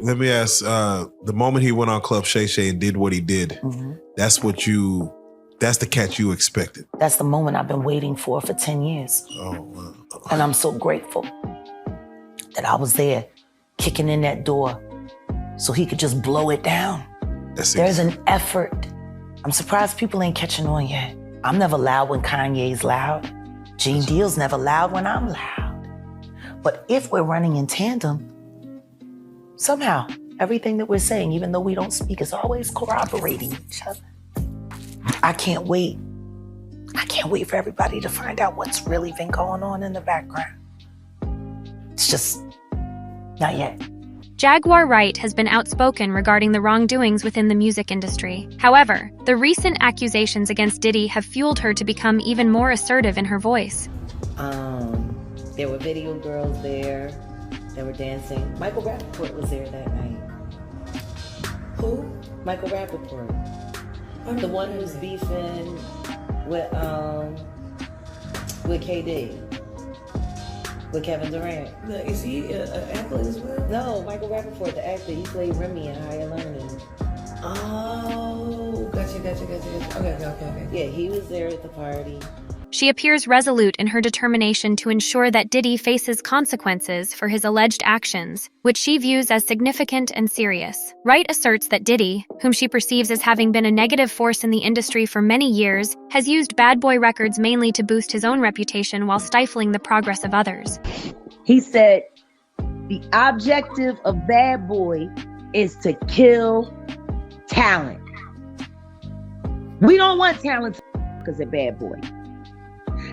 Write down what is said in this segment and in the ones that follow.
Let me ask, the moment he went on Club Shay Shay and did what he did, that's the catch you expected. That's the moment I've been waiting for 10 years. Oh, wow. And I'm so grateful that I was there kicking in that door so he could just blow it down. There's an effort. I'm surprised people ain't catching on yet. I'm never loud when Kanye's loud. Gene Deal's never loud when I'm loud. But if we're running in tandem, somehow, everything that we're saying, even though we don't speak, is always corroborating each other. I can't wait. I can't wait for everybody to find out what's really been going on in the background. It's just not yet. Jaguar Wright has been outspoken regarding the wrongdoings within the music industry. However, the recent accusations against Diddy have fueled her to become even more assertive in her voice. There were video girls there. They were dancing. Michael Rappaport was there that night. Who? Michael Rappaport. The one who's beefing with KD. With Kevin Durant. Is he an athlete as well? No, Michael Rappaport, the actor. He played Remy in Higher Learning. Oh, gotcha. Okay. Yeah, he was there at the party. She appears resolute in her determination to ensure that Diddy faces consequences for his alleged actions, which she views as significant and serious. Wright asserts that Diddy, whom she perceives as having been a negative force in the industry for many years, has used Bad Boy Records mainly to boost his own reputation while stifling the progress of others. He said, the objective of Bad Boy is to kill talent. We don't want talent because of Bad Boy.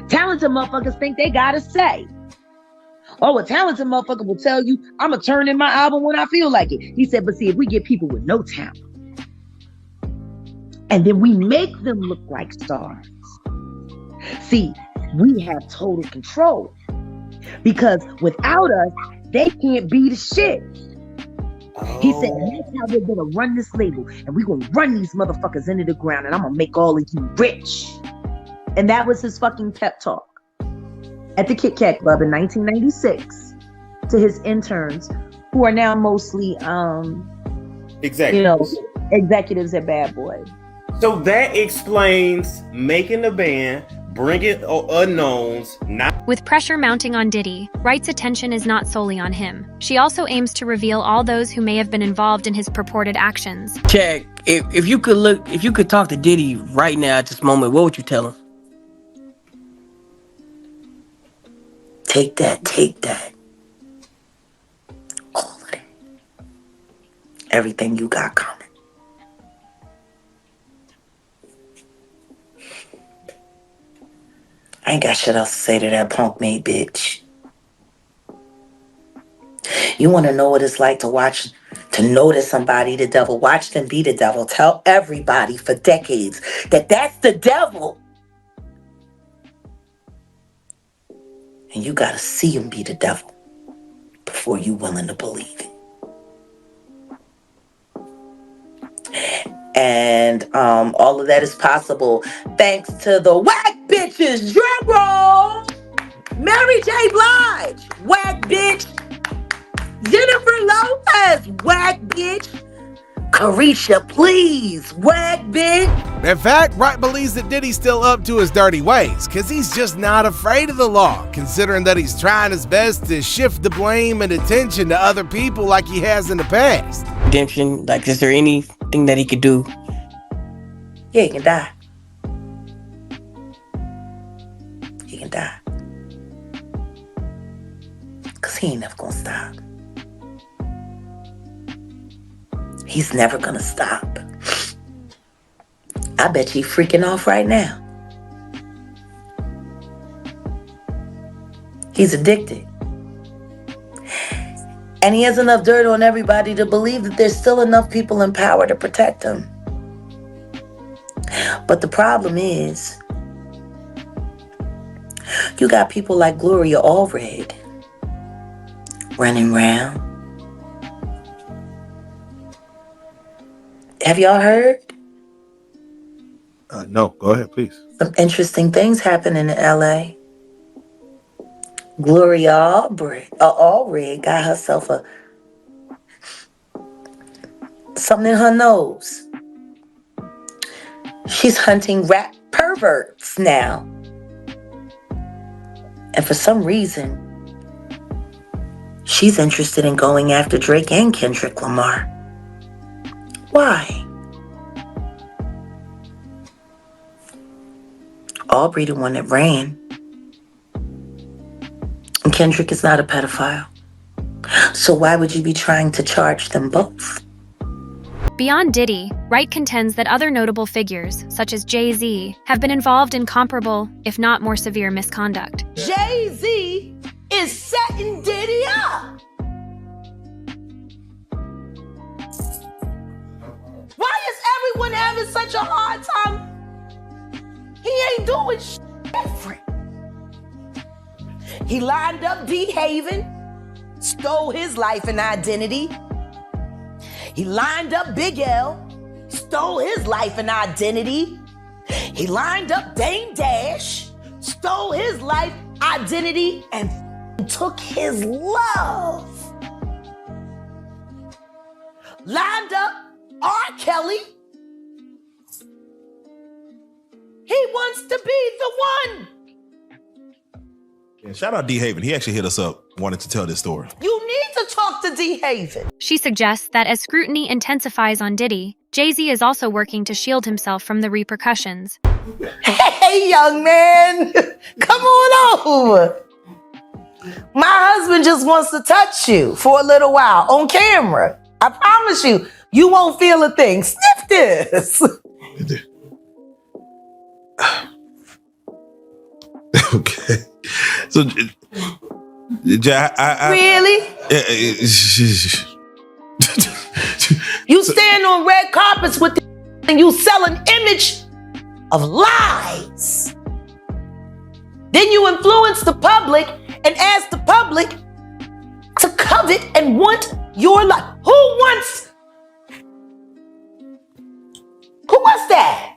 Talented motherfuckers think they gotta say. Oh, a talented motherfucker will tell you, I'm gonna turn in my album when I feel like it. He said, but see, if we get people with no talent, and then we make them look like stars, see, we have total control. Because without us, they can't be the shit. He said, that's how we're gonna run this label, and we're gonna run these motherfuckers into the ground, and I'm gonna make all of you rich. And that was his fucking pep talk at the Kit Kat Club in 1996 to his interns, who are now mostly, executives at Bad Boy. So that explains making the band, bringing unknowns. With pressure mounting on Diddy, Wright's attention is not solely on him. She also aims to reveal all those who may have been involved in his purported actions. Check. If you could talk to Diddy right now at this moment, what would you tell him? Take that. All of it. Everything you got coming. I ain't got shit else to say to that punk made bitch. You want to know what it's like to notice somebody the devil, watch them be the devil, tell everybody for decades that that's the devil. And you got to see him be the devil before you willing to believe it. And all of that is possible thanks to the whack bitches. Drum roll! Mary J. Blige, whack bitch. Jennifer Lopez, whack bitch. Carisha, please, whack bitch. In fact, Wright believes that Diddy's still up to his dirty ways, because he's just not afraid of the law, considering that he's trying his best to shift the blame and attention to other people like he has in the past. Redemption, like, is there anything that he could do? Yeah, he can die. He can die. Because he ain't never gonna stop. He's never gonna stop. I bet you freaking off right now. He's addicted. And he has enough dirt on everybody to believe that there's still enough people in power to protect him. But the problem is, you got people like Gloria Allred running around. Have y'all heard? No, go ahead, please. Some interesting things happening in LA. Gloria Allred got herself something in her nose. She's hunting rap perverts now. And for some reason, she's interested in going after Drake and Kendrick Lamar. Why? Aubrey, the one that ran. And Kendrick is not a pedophile. So why would you be trying to charge them both? Beyond Diddy, Wright contends that other notable figures, such as Jay-Z, have been involved in comparable, if not more severe, misconduct. Jay-Z is setting Diddy up. Why is everyone having such a hard time? He ain't doing shit different. He lined up behaving, stole his life and identity. He lined up Big L, stole his life and identity. He lined up Dame Dash, stole his life, identity, and took his love. Lined up R. Kelly. He wants to be the one. Yeah, shout out D. Haven. He actually hit us up, wanted to tell this story. You need to talk to D. Haven. She suggests that as scrutiny intensifies on Diddy, Jay-Z is also working to shield himself from the repercussions. Hey, young man, come on over. My husband just wants to touch you for a little while on camera. I promise you, you won't feel a thing. Sniff this. Okay. So, Really? You stand on red carpets with and you sell an image of lies. Then you influence the public and ask the public to covet and want your life. Who wants that?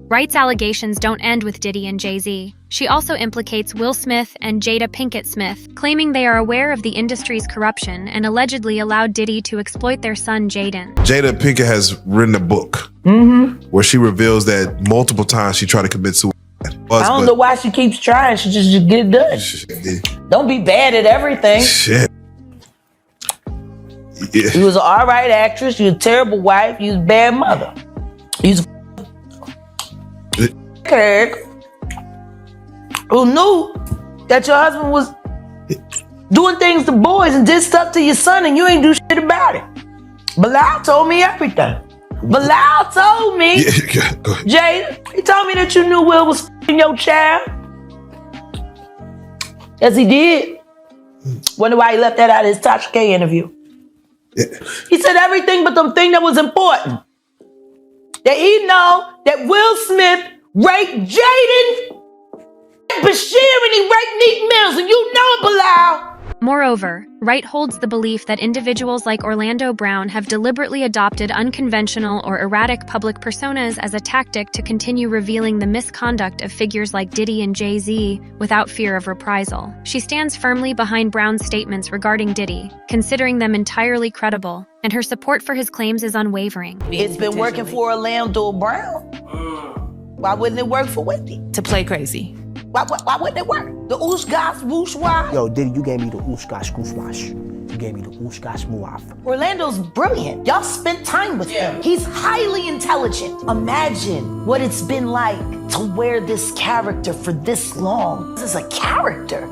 Wright's allegations don't end with Diddy and Jay-Z. She also implicates Will Smith and Jada Pinkett Smith, claiming they are aware of the industry's corruption and allegedly allowed Diddy to exploit their son Jaden. Jada Pinkett has written a book where she reveals that multiple times she tried to commit suicide. I don't know why she keeps trying. She just get it done. Don't be bad at everything. Shit. Yeah. You was an all right actress. You was a terrible wife. You was a bad mother. You was who knew that your husband was doing things to boys and did stuff to your son and you ain't do shit about it. Bilal told me everything. Bilal told me, Jada, he told me that you knew Will was f***ing your child. Yes, he did. Wonder why he left that out of his Tasha K interview. He said everything but the thing that was important. That he know that Will Smith raped Jaden, Bashir, and he raped Meek Mills, and you know it, Bilal. Moreover, Wright holds the belief that individuals like Orlando Brown have deliberately adopted unconventional or erratic public personas as a tactic to continue revealing the misconduct of figures like Diddy and Jay-Z without fear of reprisal. She stands firmly behind Brown's statements regarding Diddy, considering them entirely credible, and her support for his claims is unwavering. It's been working for Orlando Brown. Why wouldn't it work for Wendy? To play crazy. Why wouldn't it work? The oosh gosh whoosh why? Yo, Diddy, you gave me the oosh gosh goosh wash. You gave me the oosh gosh muaf. Orlando's brilliant. Y'all spent time with him. He's highly intelligent. Imagine what it's been like to wear this character for this long. This is a character.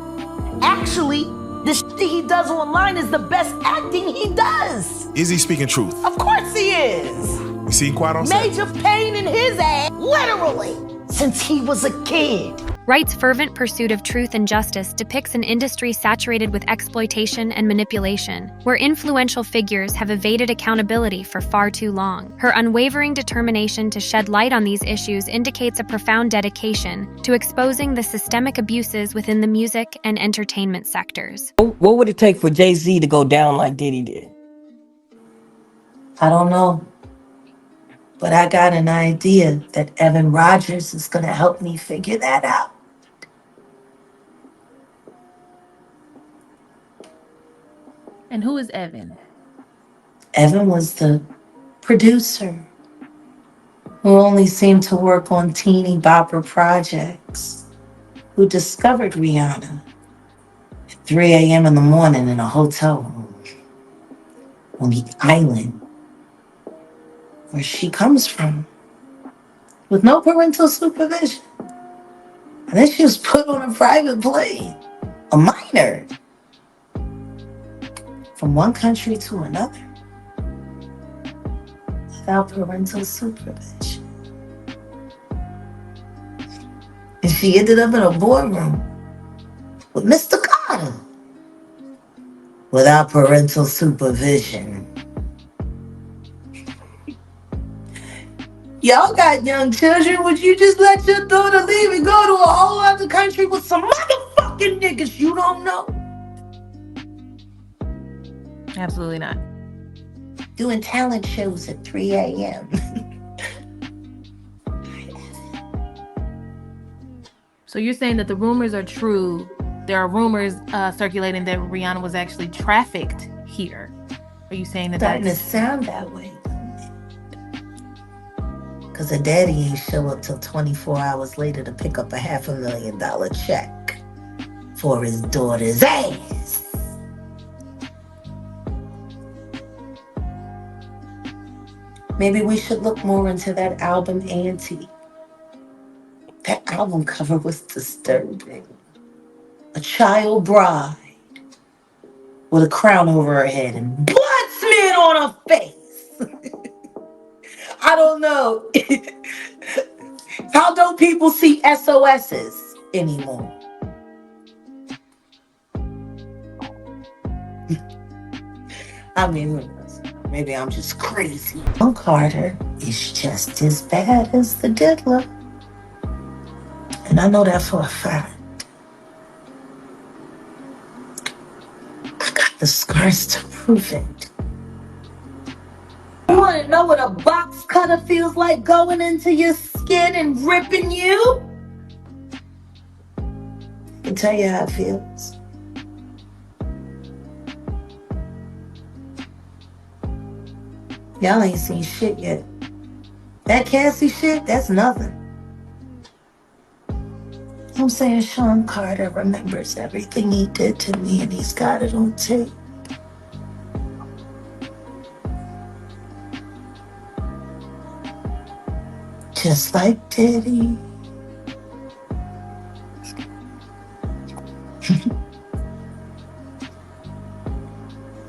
Actually, the shit he does online is the best acting he does. Is he speaking truth? Of course he is. You seen Quiet on Set? Major pain in his ass, literally, since he was a kid. Wright's fervent pursuit of truth and justice depicts an industry saturated with exploitation and manipulation, where influential figures have evaded accountability for far too long. Her unwavering determination to shed light on these issues indicates a profound dedication to exposing the systemic abuses within the music and entertainment sectors. What would it take for Jay-Z to go down like Diddy did? I don't know. But I got an idea that Evan Rogers is going to help me figure that out. And who is Evan? Evan was the producer who only seemed to work on teeny bopper projects, who discovered Rihanna at 3 a.m. in the morning in a hotel room on the island where she comes from with no parental supervision. And then she was put on a private plane, a minor, from one country to another without parental supervision. And she ended up in a boardroom with Mr. Carter without parental supervision. Y'all got young children. Would you just let your daughter leave and go to a whole other country with some motherfucking niggas you don't know? Absolutely not. Doing talent shows at 3 a.m. So you're saying that the rumors are true. There are rumors circulating that Rihanna was actually trafficked here. Are you saying that Starting to that's... sound that way. Because her daddy ain't show up till 24 hours later to pick up a $500,000 check for his daughter's ass. Maybe we should look more into that album, Auntie. That album cover was disturbing. A child bride with a crown over her head and blood smeared on her face. I don't know. How don't people see SOSs anymore? I mean, who knows? Maybe I'm just crazy. Uncle Carter is just as bad as the diddler. And I know that for a fact. I got the scars to prove it. You want to know what a box cutter feels like going into your skin and ripping you? I can tell you how it feels. Y'all ain't seen shit yet. That Cassie shit, that's nothing. I'm saying Sean Carter remembers everything he did to me and he's got it on tape. Just like Diddy.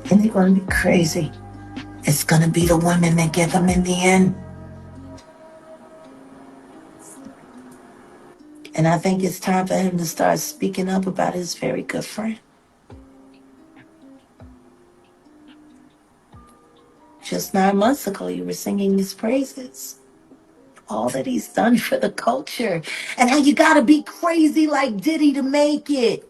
And they're gonna be crazy. It's gonna be the women that get them in the end. And I think it's time for him to start speaking up about his very good friend. Just 9 months ago, you were singing his praises. All that he's done for the culture. And how you gotta be crazy like Diddy to make it.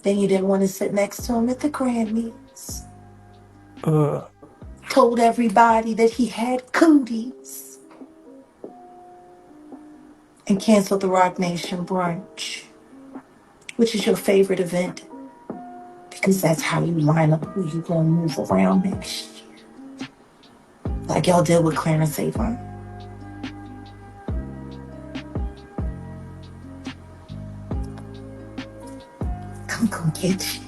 Then you didn't want to sit next to him at the Grammys. Told everybody that he had cooties. And canceled the Rock Nation brunch, which is your favorite event. Because that's how you line up who you gonna move around next year. Like y'all did with Clarence Avant. I'm gonna get you.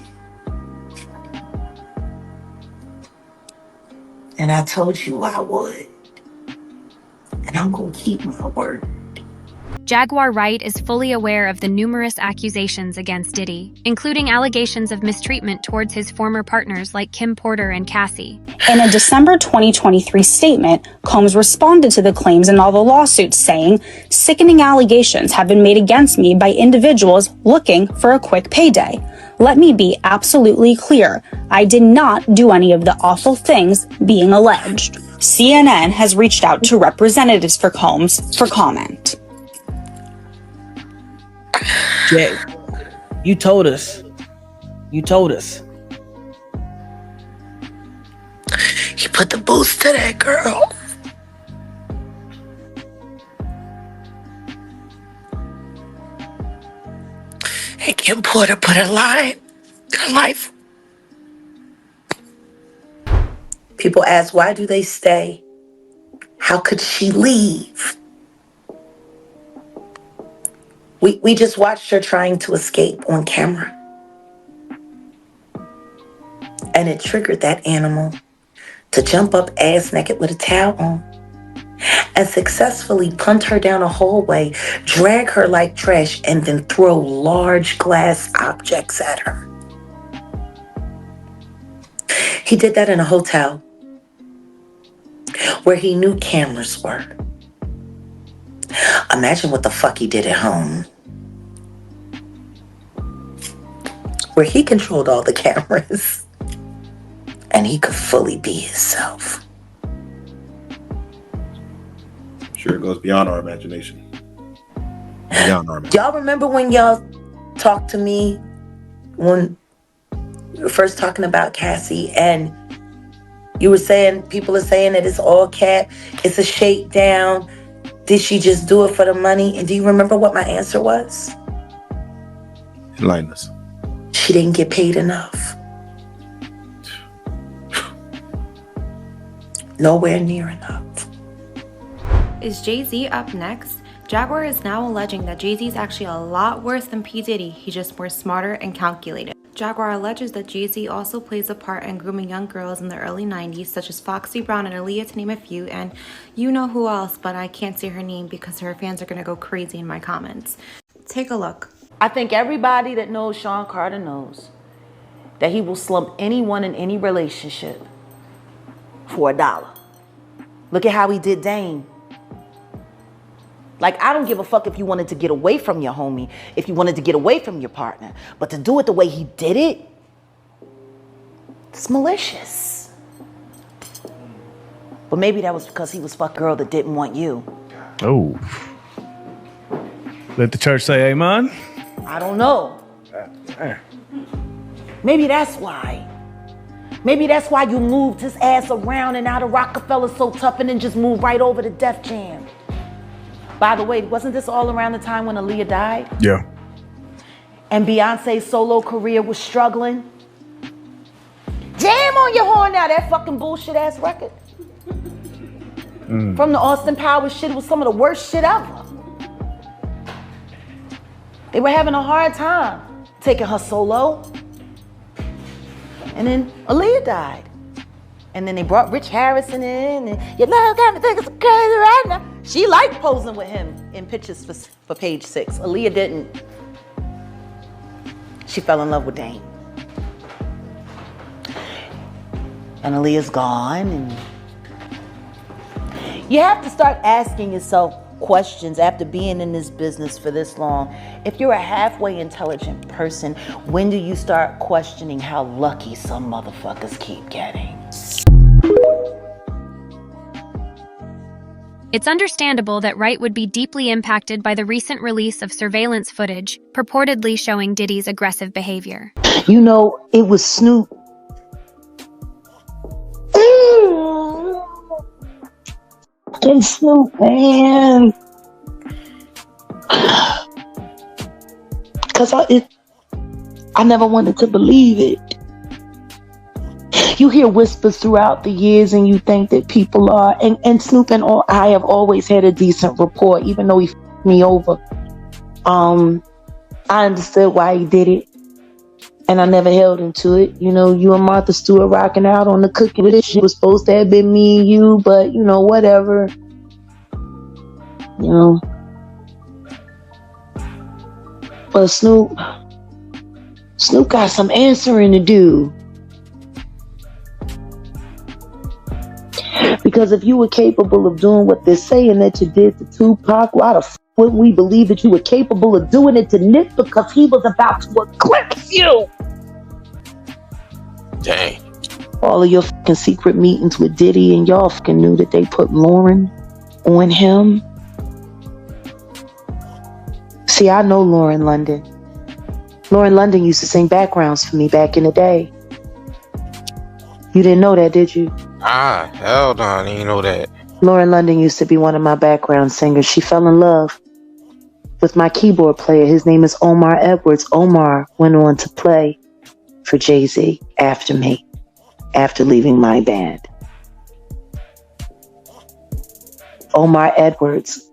And I told you I would. And I'm gonna keep my word. Jaguar Wright is fully aware of the numerous accusations against Diddy, including allegations of mistreatment towards his former partners like Kim Porter and Cassie. In a December 2023 statement, Combs responded to the claims in all the lawsuits, saying, "Sickening allegations have been made against me by individuals looking for a quick payday. Let me be absolutely clear. I did not do any of the awful things being alleged." CNN has reached out to representatives for Combs for comment. Jay, you told us. You told us. You put the boost to that girl. And Kim Porter put her life People ask, why do they stay? How could she leave? We just watched her trying to escape on camera. And it triggered that animal to jump up ass naked with a towel on and successfully punt her down a hallway, drag her like trash, and then throw large glass objects at her. He did that in a hotel where he knew cameras were. Imagine what the fuck he did at home, where he controlled all the cameras and he could fully be himself. Sure, it goes beyond our imagination. Beyond our imagination. Y'all remember when y'all talked to me when we were first talking about Cassie, and you were saying, people are saying that it's all cap, it's a shakedown. Did she just do it for the money? And do you remember what my answer was? Enlighten us. She didn't get paid enough. Nowhere near enough. Is Jay-Z up next? Jaguar is now alleging that Jay-Z is actually a lot worse than P. Diddy. He's just more smarter and calculated. Jaguar alleges that Jay-Z also plays a part in grooming young girls in the early 90s, such as Foxy Brown and Aaliyah, to name a few, and you know who else, but I can't say her name because her fans are gonna go crazy in my comments. Take a look. I think everybody that knows Sean Carter knows that he will slump anyone in any relationship for $1. Look at how he did Dame. Like, I don't give a fuck if you wanted to get away from your homie, if you wanted to get away from your partner. But to do it the way he did it, it's malicious. But maybe that was because he was fuck girl that didn't want you. Oh. Let the church say amen. I don't know. Maybe that's why. Maybe that's why you moved his ass around and out of Rockefeller so tough and then just moved right over to Def Jam. By the way, wasn't this all around the time when Aaliyah died? Yeah. And Beyonce's solo career was struggling? Jam on your horn now, that fucking bullshit ass record. From the Austin Powers shit, it was some of the worst shit ever. They were having a hard time taking her solo. And then Aaliyah died. And then they brought Rich Harrison in, and your love got me thinking so crazy right now. She liked posing with him in pictures for Page 6. Aaliyah didn't. She fell in love with Dame. And Aaliyah's gone, and you have to start asking yourself questions after being in this business for this long. If you're a halfway intelligent person, when do you start questioning how lucky some motherfuckers keep getting? It's understandable that Wright would be deeply impacted by the recent release of surveillance footage purportedly showing Diddy's aggressive behavior. You know, it was Snoop. And Snoop, man. Because I never wanted to believe it. You hear whispers throughout the years and you think that people are, and Snoop and I have always had a decent rapport, even though he f***ed me over. I understood why he did it, and I never held him to it. You know, you and Martha Stewart rocking out on the cookie with it. It was supposed to have been me and you, but you know, whatever. You know. But Snoop got some answering to do. Because if you were capable of doing what they're saying that you did to Tupac, why the f*** wouldn't we believe that you were capable of doing it to Nick because he was about to eclipse you? Dang. All of your fucking secret meetings with Diddy, and y'all fucking knew that they put Lauren on him. See, I know Lauren London. Lauren London used to sing backgrounds for me back in the day. You didn't know that, did you? Ah, hell no, I didn't know that. Lauren London used to be one of my background singers. She fell in love with my keyboard player. His name is Omar Edwards. Omar went on to play for Jay-Z after me, after leaving my band. Omar Edwards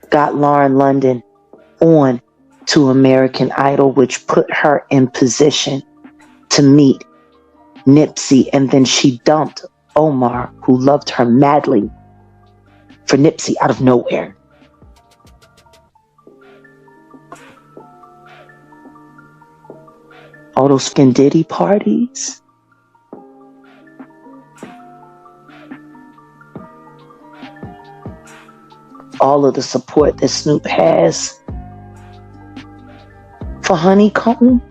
got Lauren London on to American Idol, which put her in position to meet Nipsey, and then she dumped Omar, who loved her madly, for Nipsey out of nowhere. All those fucking Diddy parties. All of the support that Snoop has for Honeycomb.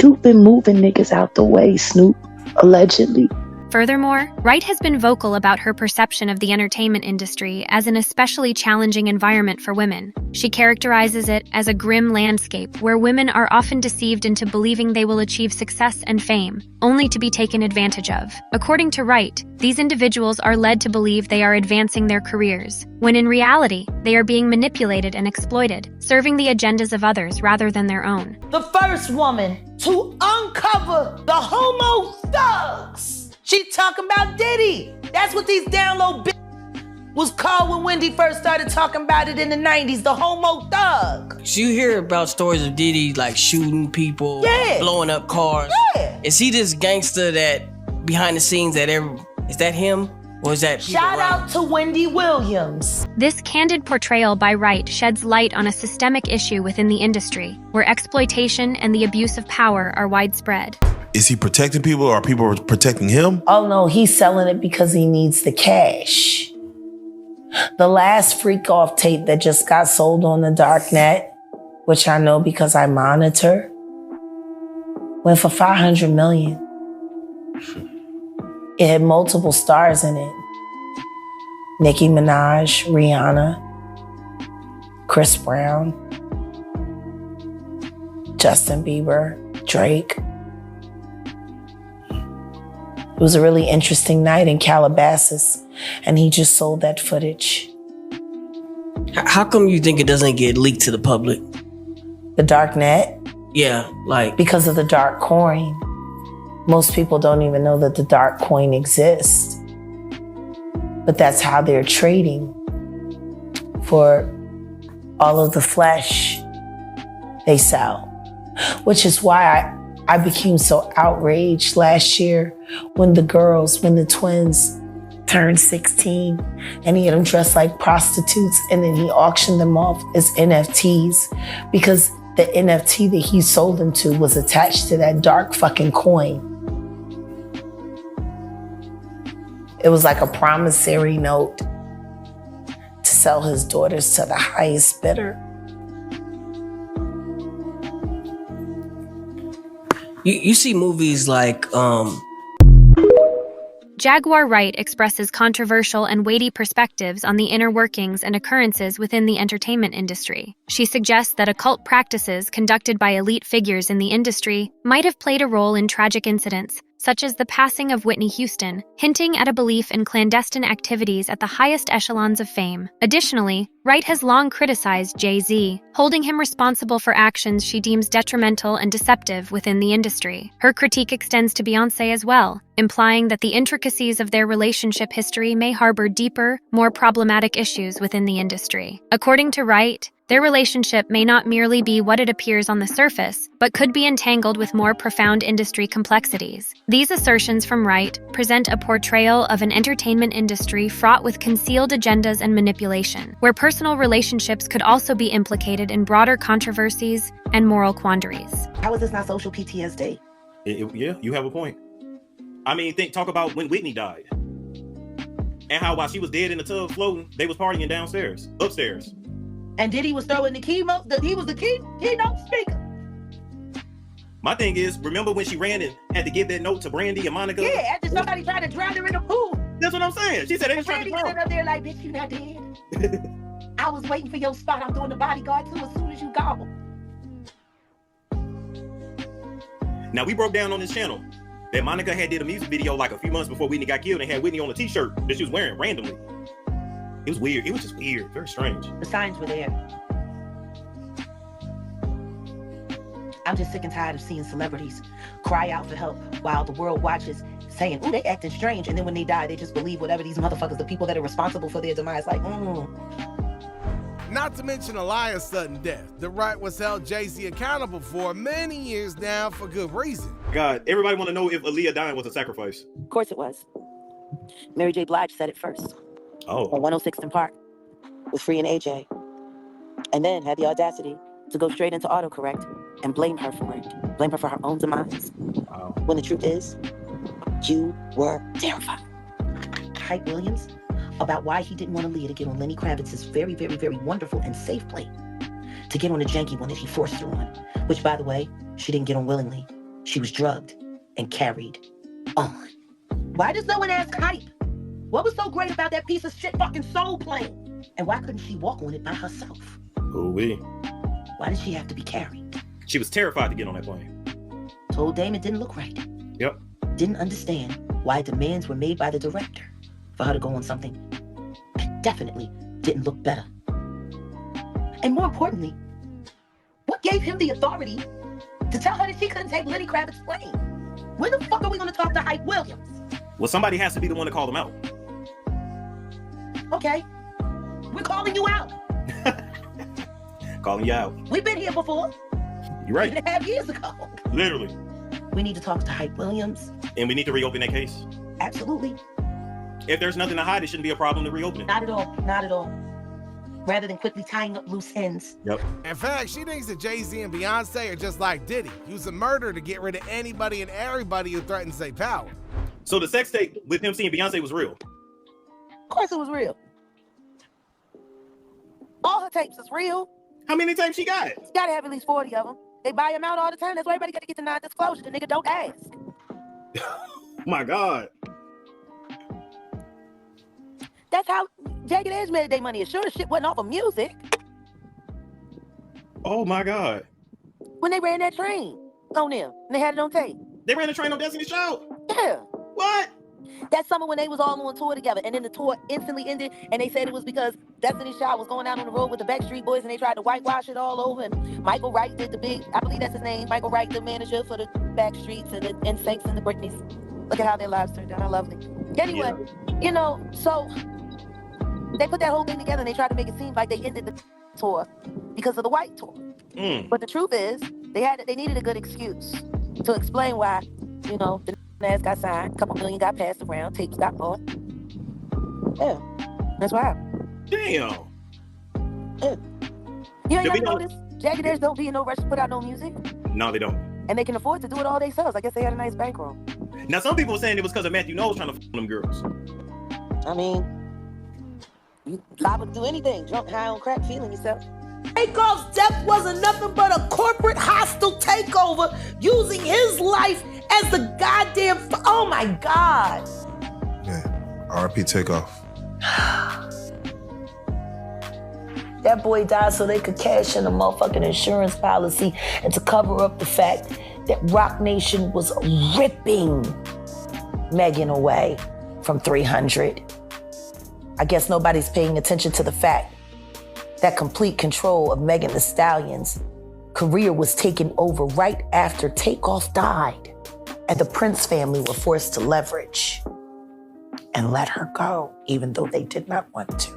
You've been moving niggas out the way, Snoop, allegedly. Furthermore, Wright has been vocal about her perception of the entertainment industry as an especially challenging environment for women. She characterizes it as a grim landscape where women are often deceived into believing they will achieve success and fame, only to be taken advantage of. According to Wright, these individuals are led to believe they are advancing their careers, when in reality, they are being manipulated and exploited, serving the agendas of others rather than their own. The first woman to uncover the homo thugs. She talking about Diddy. That's what these down low was called when Wendy first started talking about it in the 90s, the homo thug. So you hear about stories of Diddy like shooting people, blowing up cars. Yeah. Is he this gangster that behind the scenes is that him? Or is that Shout out to Wendy Williams. This candid portrayal by Wright sheds light on a systemic issue within the industry, where exploitation and the abuse of power are widespread. Is he protecting people or are people protecting him? Oh no, he's selling it because he needs the cash. The last freak off tape that just got sold on the dark net, which I know because I monitor, went for $500 million. It had multiple stars in it. Nicki Minaj, Rihanna, Chris Brown, Justin Bieber, Drake. It was a really interesting night in Calabasas, and he just sold that footage. How come you think it doesn't get leaked to the public? The dark net? Yeah, like... Because of the dark coin. Most people don't even know that the dark coin exists. But that's how they're trading for all of the flesh they sell. Which is why I became so outraged last year when the twins turned 16 and he had them dressed like prostitutes and then he auctioned them off as NFTs because the NFT that he sold them to was attached to that dark fucking coin. It was like a promissory note to sell his daughters to the highest bidder. You see movies like Jaguar Wright expresses controversial and weighty perspectives on the inner workings and occurrences within the entertainment industry. She suggests that occult practices conducted by elite figures in the industry might have played a role in tragic incidents, such as the passing of Whitney Houston, hinting at a belief in clandestine activities at the highest echelons of fame. Additionally, Wright has long criticized Jay-Z, holding him responsible for actions she deems detrimental and deceptive within the industry. Her critique extends to Beyoncé as well, implying that the intricacies of their relationship history may harbor deeper, more problematic issues within the industry. According to Wright, their relationship may not merely be what it appears on the surface, but could be entangled with more profound industry complexities. These assertions from Wright present a portrayal of an entertainment industry fraught with concealed agendas and manipulation, where personal relationships could also be implicated in broader controversies and moral quandaries. How is this not social PTSD? Yeah, you have a point. I mean, talk about when Whitney died. And how while she was dead in the tub floating, they was partying upstairs. And Diddy was throwing the keynote, he was the keynote speaker. My thing is, remember when she ran and had to give that note to Brandy and Monica? Yeah, after somebody tried to drown her in the pool. That's what I'm saying. She said they was trying to drown. Brandy up there like, bitch, you not dead. I was waiting for your spot. I'm doing the bodyguard too as soon as you gobble. Now, we broke down on this channel that Monica had did a music video like a few months before Whitney got killed and had Whitney on a t-shirt that she was wearing randomly. It was weird. It was just weird. Very strange. The signs were there. I'm just sick and tired of seeing celebrities cry out for help while the world watches, saying, ooh, they acting strange. And then when they die, they just believe whatever these motherfuckers, the people that are responsible for their demise, like, Not to mention Elias' sudden death. The Wright was held Jay-Z accountable for many years now for good reason. God, everybody want to know if Aaliyah dying was a sacrifice. Of course it was. Mary J. Blige said it first. Oh. On 106th and Park with Free and AJ. And then had the audacity to go straight into autocorrect and blame her for it. Blame her for her own demise. Wow. When the truth is, you were terrified. Hype Williams about why he didn't want Aaliyah to get on Lenny Kravitz's very, very, very wonderful and safe plane to get on a janky one that he forced her on, which, by the way, she didn't get on willingly. She was drugged and carried on. Why does no one ask Hype? What was so great about that piece of shit fucking soul plane? And why couldn't she walk on it by herself? Ooh-wee. Why did she have to be carried? She was terrified to get on that plane. Told Dame it didn't look right. Yep. Didn't understand why demands were made by the director for her to go on something that definitely didn't look better. And more importantly, what gave him the authority to tell her that she couldn't take Lenny Kravitz's plane? When the fuck are we gonna talk to Hype Williams? Well, somebody has to be the one to call them out. Okay, we're calling you out. Calling you out. We've been here before. You're right. 3.5 years ago. Literally. We need to talk to Hype Williams. And we need to reopen that case. Absolutely. If there's nothing to hide, it shouldn't be a problem to reopen it. Not at all. Not at all. Rather than quickly tying up loose ends. Yep. In fact, she thinks that Jay-Z and Beyonce are just like Diddy, using murder to get rid of anybody and everybody who threatens their power. So the sex tape with him seeing Beyonce was real? Of course it was real. All her tapes is real. How many tapes she got? She gotta have at least 40 of them. They buy them out all the time. That's why everybody gotta get the non-disclosure. The nigga don't ask. My God. That's how Jagged Edge made their money. As sure as shit wasn't off of music. Oh my God. When they ran that train on them, and they had it on tape. They ran the train on Destiny's Child? Yeah. What? That summer when they was all on tour together, and then the tour instantly ended, and they said it was because Destiny's Child was going out on the road with the Backstreet Boys, and they tried to whitewash it all over, and Michael Wright did the big, I believe that's his name, Michael Wright, the manager for the Backstreets and the NSYNCs and the Britneys. Look at how their lives turned out, how lovely. Anyway, you know, so they put that whole thing together, and they tried to make it seem like they ended the tour because of the white tour. But the truth is, they needed a good excuse to explain why, you know, the ass got signed, a couple million got passed around, tapes got bought. Yeah, that's what happened. Damn. Yeah. You ain't never noticed? Jagged Edge don't be in no rush to put out no music. No, they don't. And they can afford to do it all themselves. I guess they had a nice bankroll. Now, some people are saying it was because of Matthew Knowles trying to f them girls. I mean, you liable to do anything. Drunk, high on crack, feeling yourself. Takeoff's death wasn't nothing but a corporate hostile takeover using his life as the goddamn... Oh my God. Yeah, RP Takeoff. That boy died so they could cash in a motherfucking insurance policy and to cover up the fact that Roc Nation was ripping Megan away from 300. I guess nobody's paying attention to the fact that complete control of Megan Thee Stallion's career was taken over right after Takeoff died, and the Prince family were forced to leverage and let her go, even though they did not want to.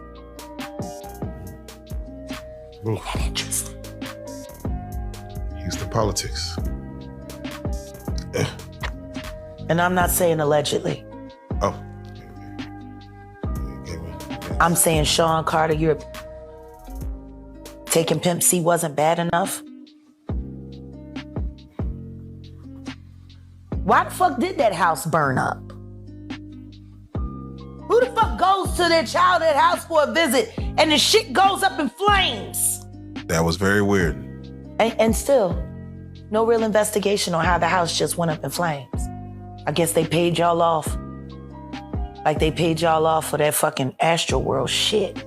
Isn't that interesting? Houston politics. And I'm not saying allegedly. Oh. I'm saying Sean Carter, you're taking Pimp C wasn't bad enough. Why the fuck did that house burn up? Who the fuck goes to their childhood house for a visit and the shit goes up in flames? That was very weird. And still, no real investigation on how the house just went up in flames. I guess they paid y'all off like they paid y'all off for that fucking Astroworld shit.